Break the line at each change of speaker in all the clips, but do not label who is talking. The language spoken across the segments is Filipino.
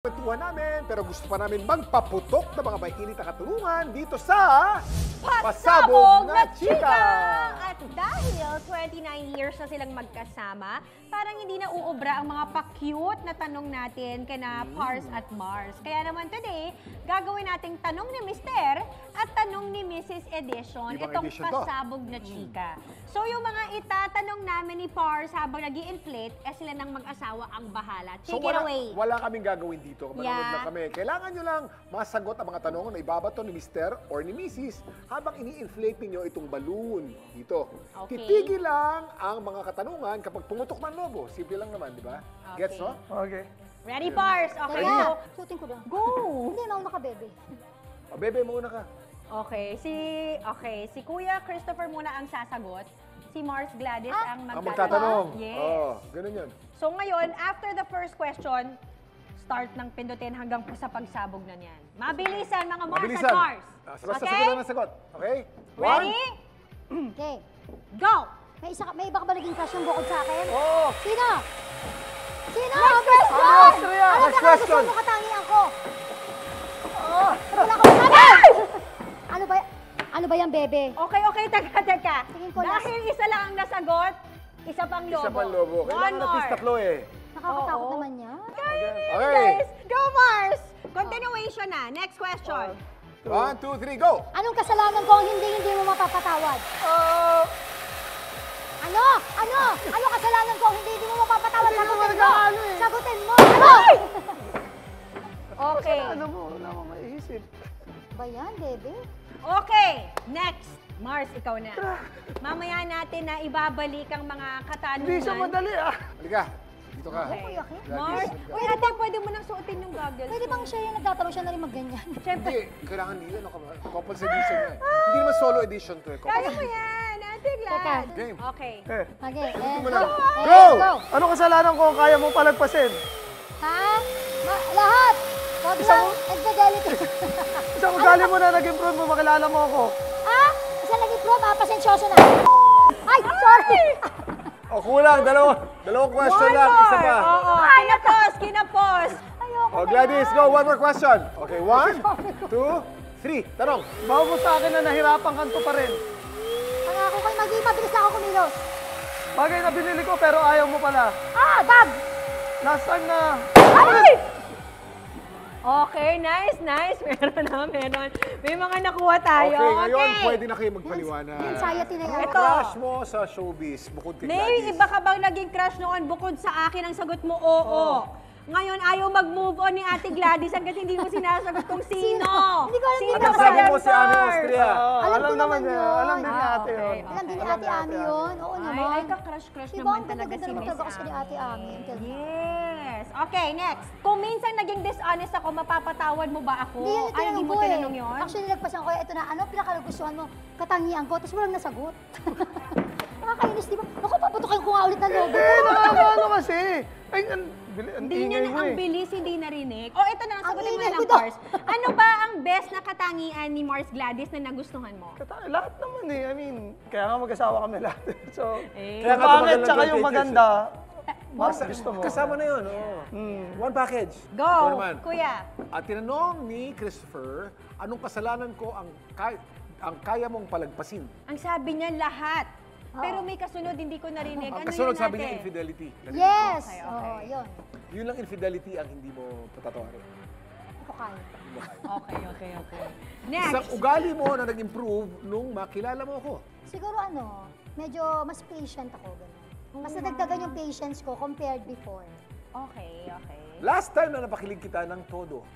Kwentuhan namin, pero gusto pa namin magpaputok ng mga mainit na katanungan dito sa
Pasabog na Chika!
Chika!
At dahil 29 years na silang magkasama, parang hindi na uubra ang mga pa-cute na tanong natin kina Pars at Mars. Kaya naman today, gagawin nating tanong ni Mr. at tanong ni Mrs. Edition,
Ibang
itong
edition to.
Pasabog na Chika. So yung mga itatanong namin ni Pars habang nag-i-inflate, sila ng mag-asawa ang bahala. Take it away!
Wala kaming gagawin dito. Manonood
Yeah.
lang kami. Kailangan nyo lang masagot ang mga tanong na ibabato ni Mr. or ni Mrs. habang ini-inflate ninyo itong balloon dito.
Okay.
Titigil lang ang mga katanungan kapag pumutok ng logo. Simple lang naman, di ba?
Okay.
Gets, no?
Okay.
Ready, Pars? Okay.
Kaya, shooting ko lang.
Go!
Hindi, mauna ka, bebe.
O, bebe, mauna ka.
Okay, si Kuya Christopher muna ang sasagot. Si Mars Gladys ang
Ang
magtatanong.
magtatanong.
Yes.
Oh, ganun yun.
So ngayon, after the first question, start ng pindutin hanggang sa pagsabog na niyan. Mabilisan mga Mars
Mabilisan.
at Mars.
Basta
Okay?
sagot na sagot. Okay?
Ready?
Okay.
Go!
May iba ka ba naging crush yung bukod sa akin?
Oh!
Sino? Sino?
Next question!
Austria!
Alam
Next
na gusto
question!
mo katangian ko. Pero wala ka masabi! Ano ba yan, bebe?
Okay, teka.
Tingin ko last.
Dahil isa lang ang nasagot, isa pang lobo.
Isa pang lobo.
One
Kailangan natin
more.
tatlo eh.
Nakakatakot
Oo.
naman niya.
Okay.
Guys, go Mars! Continuation na. Next question.
1, 2, 3, go!
Anong kasalanan ko ang hindi mo mapapatawad? Ano? Ano kasalanan ko ang hindi mo mapapatawad?
Hindi
Sagutin
naman
mo!
nag-aano eh.
Sagutin mo! Ano?
Okay.
Ano mo, wala mo maiisip.
Ba yan, bebe?
Okay, next. Mars, ikaw na. Mamaya natin na ibabalik ang mga katanungan.
Hindi siya madali ah.
Halika. Dito ka.
Okay.
Kuya Kim?
Mars, uy, ate, pwede mo nang suotin yung goggles.
Pwede bang siya yung nagtatanong siya na rin magganyan?
Siyempre,
Hindi, kailangan nila. Couples edition nga. Hindi naman solo edition to eh.
kaya mo yan. Ate Glad.
Teka.
Game.
Okay.
Eh,
Okay, and
mo
go!
na.
And
Go!
go!
ano kasalanan ko ang kaya mong palagpasin?
Ha? Lahat! Huwag lang, nagda-delicate.
Isang ugali mo na nag-improve mo, makilala mo ako.
Ha? Isa lagi pro, pasensyoso na. Ay, sorry!
O, kulang. Dalawang question
One
lang.
more.
Isa pa.
Oo, kinapos.
Ayoko
O,
na
Gladys,
yan.
go. One more question. Okay, 1, 2, 3. Tanong.
Bawa mo sa akin na nahirapan kanto pa rin.
Pangako kayo, maging mabilis na ako kumilos.
Bagay na binili ko pero ayaw mo pala.
Ah, Bob!
Last time na,
Ay! Okay, nice. Meron. May mga nakuha tayo.
Okay, ngayon pwede na kayo magpaliwanag.
Anxiety na yan.
Yung
Ito.
crush mo sa showbiz, bukod kay
Nay,
Gladys.
iba ka bang naging crush noon bukod sa akin ang sagot mo, oo. Ngayon, ayaw mag-move on ni Ate Gladys hanggat hindi mo sinasagot kung sino.
Hindi ko alam
Sino
yung
At ang
ba
sabi
yan,
mo si Ami
Mars?
Austria.
Alam
alam
ko
naman
naman
niya.
yun.
Alam din ni
Ah,
ate
okay.
yun.
Alam din ni
Alam
Ate
ni Ate
Ami
Ami.
yun. Oo naman.
Ay, ka-crush-crush
Diba,
naman
ang
talaga
ganda
si
naman
Miss
talaga kasi ni Ate Ami until now.
Yes. Okay, next. Kung minsan naging dishonest ako, mapapatawad mo ba ako?
Hindi yan
Ay, hindi
tinanong
mo
ko eh.
tinanong yun?
Actually, nagpasan ko, ito na, ano pinakagustuhan mo? Katangian ko, tapos walang nasagot. Nakakainis, di ba? Naku, paputokin ko nga ulit ng logo.
Eh, nakakaano kasi. Ay, ang
Hindi niya
ingay mo
ang
eh.
bilis, hindi narinig. O, ito na, sagutin mo
ingay
na
ko
ng
daw.
Mars. Ano ba ang best na katangian ni Mars Gladys na nagustuhan mo?
Lahat naman eh. I mean, kaya nga mag-asawa kami lahat. So,
Eh.
Kaya
yung
nga
pangit
tumagal ng
tsaka
28
yung
years,
maganda, mas gusto mo.
Kasama na yun. Oh. One package.
Go,
Ikaw naman.
kuya.
At tinanong ni Christopher, anong kasalanan ko ang kaya mong palagpasin?
Ang sabi niya lahat. Pero may kasunod, hindi ko narinig.
Ang
Ano
kasunod
yun
sabi
ate?
niya, infidelity.
Yes!
Okay.
Oo, yun.
Yun lang infidelity ang hindi mo patatawarin.
Ako kaya.
Okay.
Isang
Next.
ugali mo na nag-improve nung makilala mo ako.
Siguro ano, medyo mas patient ako. Ganun. Mas nadagdagan yung patience ko compared before.
Okay.
Last time na napakilig kita ng todo.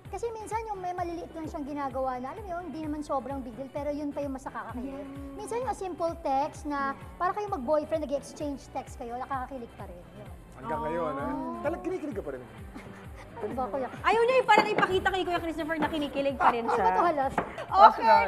Kasi minsan yung may maliliit lang siyang ginagawa na, alam mo yun, hindi naman sobrang big deal, pero yun pa yung mas nakakakilig. Minsan yung a simple text na para kayo mag-boyfriend, nag-exchange text kayo, nakakakilig pa rin. Yun.
Hanggang ngayon, ha? Talagang kinikilig ka pa rin.
Ano ba, kuya?
Ayaw niya yung parang ipakita kay Kuya Christopher na kinikilig pa rin
Ano
siya.
ba ito halos?
Okay.